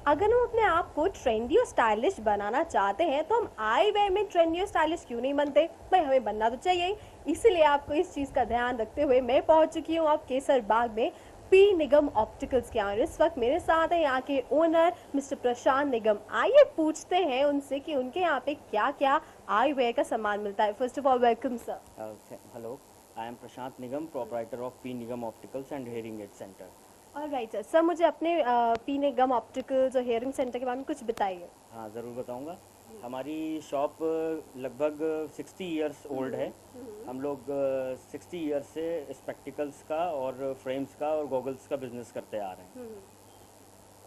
अगर हम अपने आप को ट्रेंडी और स्टाइलिश बनाना चाहते हैं तो हम आई वेयर में ट्रेंडी और स्टाइलिश क्यों नहीं बनते? भाई हमें बनना तो चाहिए ही। इसीलिए आपको इस चीज़ का ध्यान रखते हुए मैं पहुंच चुकी हूँ आप केसर बाग में पी निगम ऑप्टिकल्स के यहाँ। इस वक्त मेरे साथ है यहाँ के ओनर मिस्टर प्रशांत निगम। आइए पूछते हैं उनसे कि उनके यहाँ पे क्या क्या आई वेयर का सामान मिलता है। First of all welcome sir. Hello, I am Prashant Nigam, proprietor of P Nigam Opticals and Hearing Aid Center. Alright sir. Sir मुझे अपने पी निगम ऑप्टिकल्स और हेयरिंग सेंटर के बारे में कुछ बताइए। हाँ, ज़रूर बताऊंगा। हमारी शॉप लगभग 60 इयर्स ओल्ड है। हम लोग 60 इयर्स से स्पेक्टिकल्स का और फ्रेम्स का और गॉगल्स का बिजनेस करते आ रहे हैं।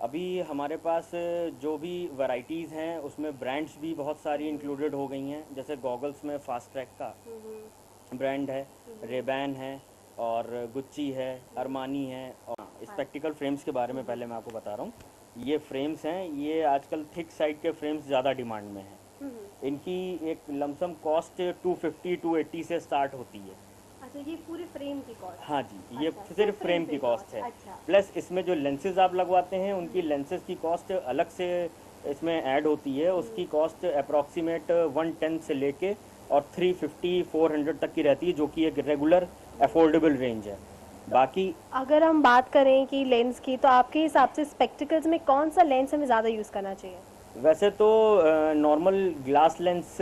अभी हमारे पास जो भी वैरायटीज़ हैं उसमें ब्रांड्स भी बहुत सारी इंक्लूडेड हो गई हैं। जैसे गॉगल्स में फास्ट ट्रैक का ब्रांड है, रेबैन है और गुच्ची है, अरमानी है। और स्पेक्टिकल फ्रेम्स के बारे में पहले मैं आपको बता रहा हूँ। ये फ्रेम्स हैं, ये आजकल थिक साइड के फ्रेम्स ज़्यादा डिमांड में हैं। इनकी एक लमसम कॉस्ट 250-280 से स्टार्ट होती है। अच्छा, ये पूरे फ्रेम की कॉस्ट? हाँ जी, ये अच्छा, सिर्फ फ्रेम की कॉस्ट है। अच्छा। प्लस इसमें जो लेंसेज आप लगवाते हैं उनकी लेंसेज की कॉस्ट अलग से इसमें ऐड होती है। उसकी कॉस्ट अप्रॉक्सीमेट 110 से लेके और 350-400 तक की रहती है, जो कि एक रेगुलर अफोर्डेबल रेंज है। बाकी अगर हम बात करें कि लेंस की, तो आपके हिसाब से स्पेक्टिकल्स में कौन सा लेंस हमें ज़्यादा यूज़ करना चाहिए? वैसे तो नॉर्मल ग्लास लेंस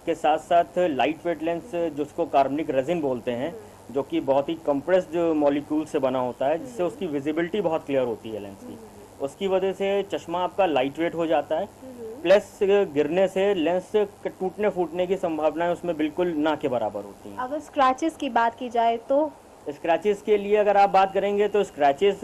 के साथ साथ लाइट वेट लेंस, जिसको कार्बनिक रेजिन बोलते हैं, जो कि बहुत ही कंप्रेस्ड मॉलिक्यूल से बना होता है, जिससे उसकी विजिबिलिटी बहुत क्लियर होती है लेंस की। उसकी वजह से चश्मा आपका लाइट वेट हो जाता है। प्लस गिरने से लेंस के टूटने फूटने की संभावनाएं उसमें बिल्कुल ना के बराबर होती हैं। अगर स्क्रैचेस की बात की जाए तो? स्क्रैचेस के लिए अगर आप बात करेंगे तो स्क्रैचेस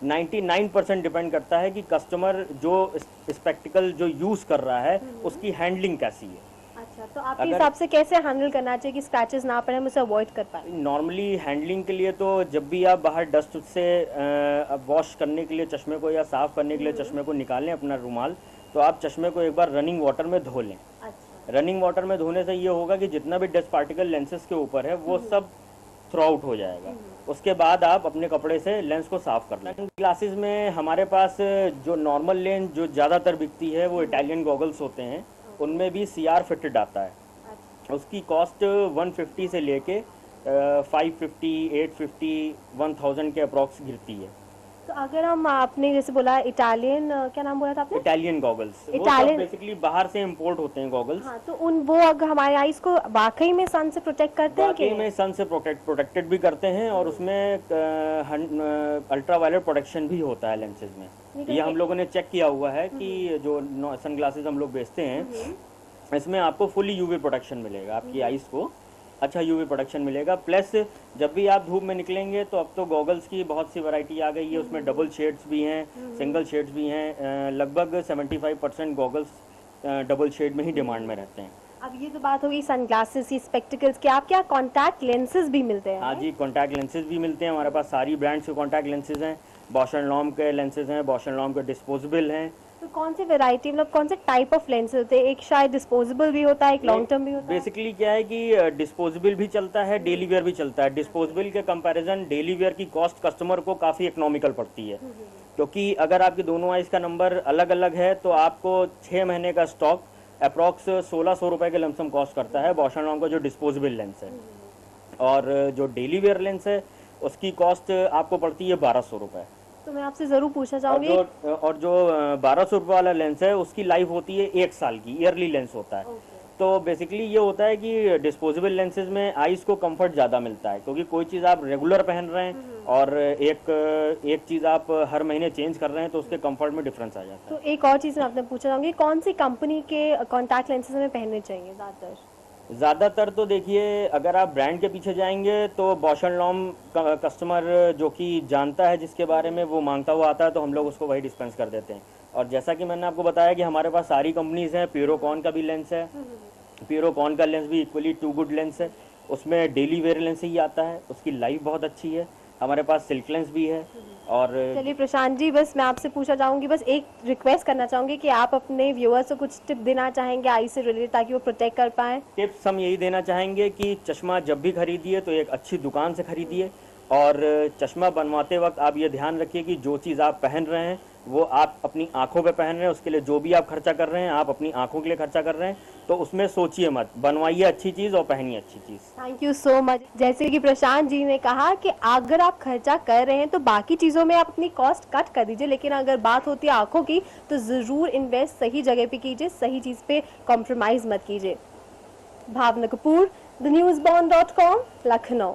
99% डिपेंड करता है कि कस्टमर जो स्पेक्टिकल जो यूज़ कर रहा है उसकी हैंडलिंग कैसी है। अच्छा, तो आपके हिसाब से कैसे हैंडल करना चाहिए कि स्क्रैचेस ना पड़े, हम उसे अवॉइड कर पाए? नॉर्मली हैंडलिंग के लिए तो जब भी आप बाहर डस्ट से वॉश करने के लिए चश्मे को या साफ़ करने के लिए चश्मे को निकालें अपना रुमाल, तो आप चश्मे को एक बार रनिंग वाटर में धो लें। अच्छा। रनिंग वाटर में धोने से ये होगा कि जितना भी डस्ट पार्टिकल लेंसेज के ऊपर है वो सब थ्रो आउट हो जाएगा। उसके बाद आप अपने कपड़े से लेंस को साफ कर लें। ग्लासेस में हमारे पास जो नॉर्मल लेंस जो ज़्यादातर बिकती है वो इटालियन गॉगल्स होते हैं। उनमें भी CR फिटेड आता है। उसकी कॉस्ट 150 से लेके 550, 850, 1000 के अप्रॉक्स गिरती है। तो अगर हम, आपने जैसे बोला इटालियन, क्या नाम बोला था आपने? Italian goggles. इटालियन बेसिकली बाहर से इंपोर्ट होते हैं गॉगल्स। हाँ, तो वो अगर हमारे आईज को वाकई में सन से प्रोटेक्ट करते हैं? वाकई में सन से प्रोटेक्टेड भी करते हैं और उसमें अल्ट्रा वायलेट प्रोटेक्शन भी होता है लेंसेज में। ये हम लोगों ने चेक किया हुआ है कि जो सन ग्लासेज हम लोग बेचते हैं इसमें आपको फुली यूवी प्रोटेक्शन मिलेगा। आपकी आईज को अच्छा यूवी प्रोटेक्शन मिलेगा। प्लस जब भी आप धूप में निकलेंगे तो अब तो गॉगल्स की बहुत सी वैरायटी आ गई है। उसमें डबल शेड्स भी हैं, सिंगल शेड्स भी हैं। लगभग 75% गॉगल्स डबल शेड में ही डिमांड में रहते हैं। अब ये तो बात होगी सनग्लासेस की, स्पेक्टिकल्स की। आप क्या कॉन्टैक्ट लेंसेज भी मिलते हैं? हाँ जी, कॉन्टैक्ट लेंसेज भी मिलते हैं। हमारे पास सारी ब्रांड्स के कॉन्टैक्ट लेंसेज हैं। बॉश एंड लॉम्ब के लेंसेज हैं, बॉश एंड लॉम्ब के डिस्पोजेबल हैं। तो कौन सी वैरायटी, मतलब कौन से टाइप ऑफ लेंस होते हैं? एक शायद डिस्पोजेबल भी होता है, एक लॉन्ग टर्म भी होता है। बेसिकली क्या है कि डिस्पोजेबल भी चलता है, डेली वेयर भी चलता है। डिस्पोजेबल के कंपैरिजन डेली वेयर की कॉस्ट कस्टमर को काफ़ी इकोनॉमिकल पड़ती है, क्योंकि अगर आपकी दोनों आइज का नंबर अलग अलग है तो आपको 6 महीने का स्टॉक अप्रॉक्स 1600 रुपये के लमसम कॉस्ट करता है बॉश एंड लॉम्ब का जो डिस्पोजेबल लेंस है। और जो डेली वेयर लेंस है उसकी कॉस्ट आपको पड़ती है 1200 रुपये। तो मैं आपसे ज़रूर पूछना चाहूँगी, और जो 1200 रुपये वाला लेंस है उसकी लाइफ होती है 1 साल की, ईयरली लेंस होता है। तो बेसिकली ये होता है कि डिस्पोजेबल लेंसेज में आईज को कंफर्ट ज़्यादा मिलता है, क्योंकि कोई चीज़ आप रेगुलर पहन रहे हैं और एक चीज़ आप हर महीने चेंज कर रहे हैं तो उसके कंफर्ट में डिफरेंस आ जाता है। तो एक और चीज़ मैं आपने पूछना चाहूँगी, कौन सी कंपनी के कॉन्टैक्ट लेंसेज हमें पहनने चाहिए ज़्यादातर? तो देखिए, अगर आप ब्रांड के पीछे जाएंगे तो बॉश एंड लॉम्ब कस्टमर जो कि जानता है जिसके बारे में वो मांगता हुआ आता है तो हम लोग उसको वही डिस्पेंस कर देते हैं। और जैसा कि मैंने आपको बताया कि हमारे पास सारी कंपनीज हैं। प्यूरोकॉन का भी लेंस है, प्यूरोकॉन का लेंस भी इक्वली टू गुड लेंस है। उसमें डेली वेयर लेंस ही आता है, उसकी लाइफ बहुत अच्छी है। हमारे पास सिल्क लेंस भी है। और चलिए प्रशांत जी, बस मैं आपसे पूछना चाहूँगी, बस एक रिक्वेस्ट करना चाहूँगी कि आप अपने व्यूअर्स को कुछ टिप देना चाहेंगे आई से रिलेटेड, ताकि वो प्रोटेक्ट कर पाएँ? टिप्स हम यही देना चाहेंगे कि चश्मा जब भी खरीदिए तो एक अच्छी दुकान से खरीदिए, और चश्मा बनवाते वक्त आप ये ध्यान रखिए कि जो चीज़ आप पहन रहे हैं वो आप अपनी आंखों पे पहन रहे हैं, उसके लिए जो भी आप खर्चा कर रहे हैं आप अपनी आंखों के लिए खर्चा कर रहे हैं, तो उसमें सोचिए मत, बनवाइए अच्छी चीज़ और पहनिए अच्छी चीज़। Thank you so much. जैसे कि प्रशांत जी ने कहा कि अगर आप खर्चा कर रहे हैं तो बाकी चीज़ों में आप अपनी कॉस्ट कट कर दीजिए, लेकिन अगर बात होती है आंखों की तो ज़रूर इन्वेस्ट सही जगह पे कीजिए, सही चीज़ पे कॉम्प्रोमाइज़ मत कीजिए। भावना कपूर, द न्यूज़ बॉन्ड.com, लखनऊ।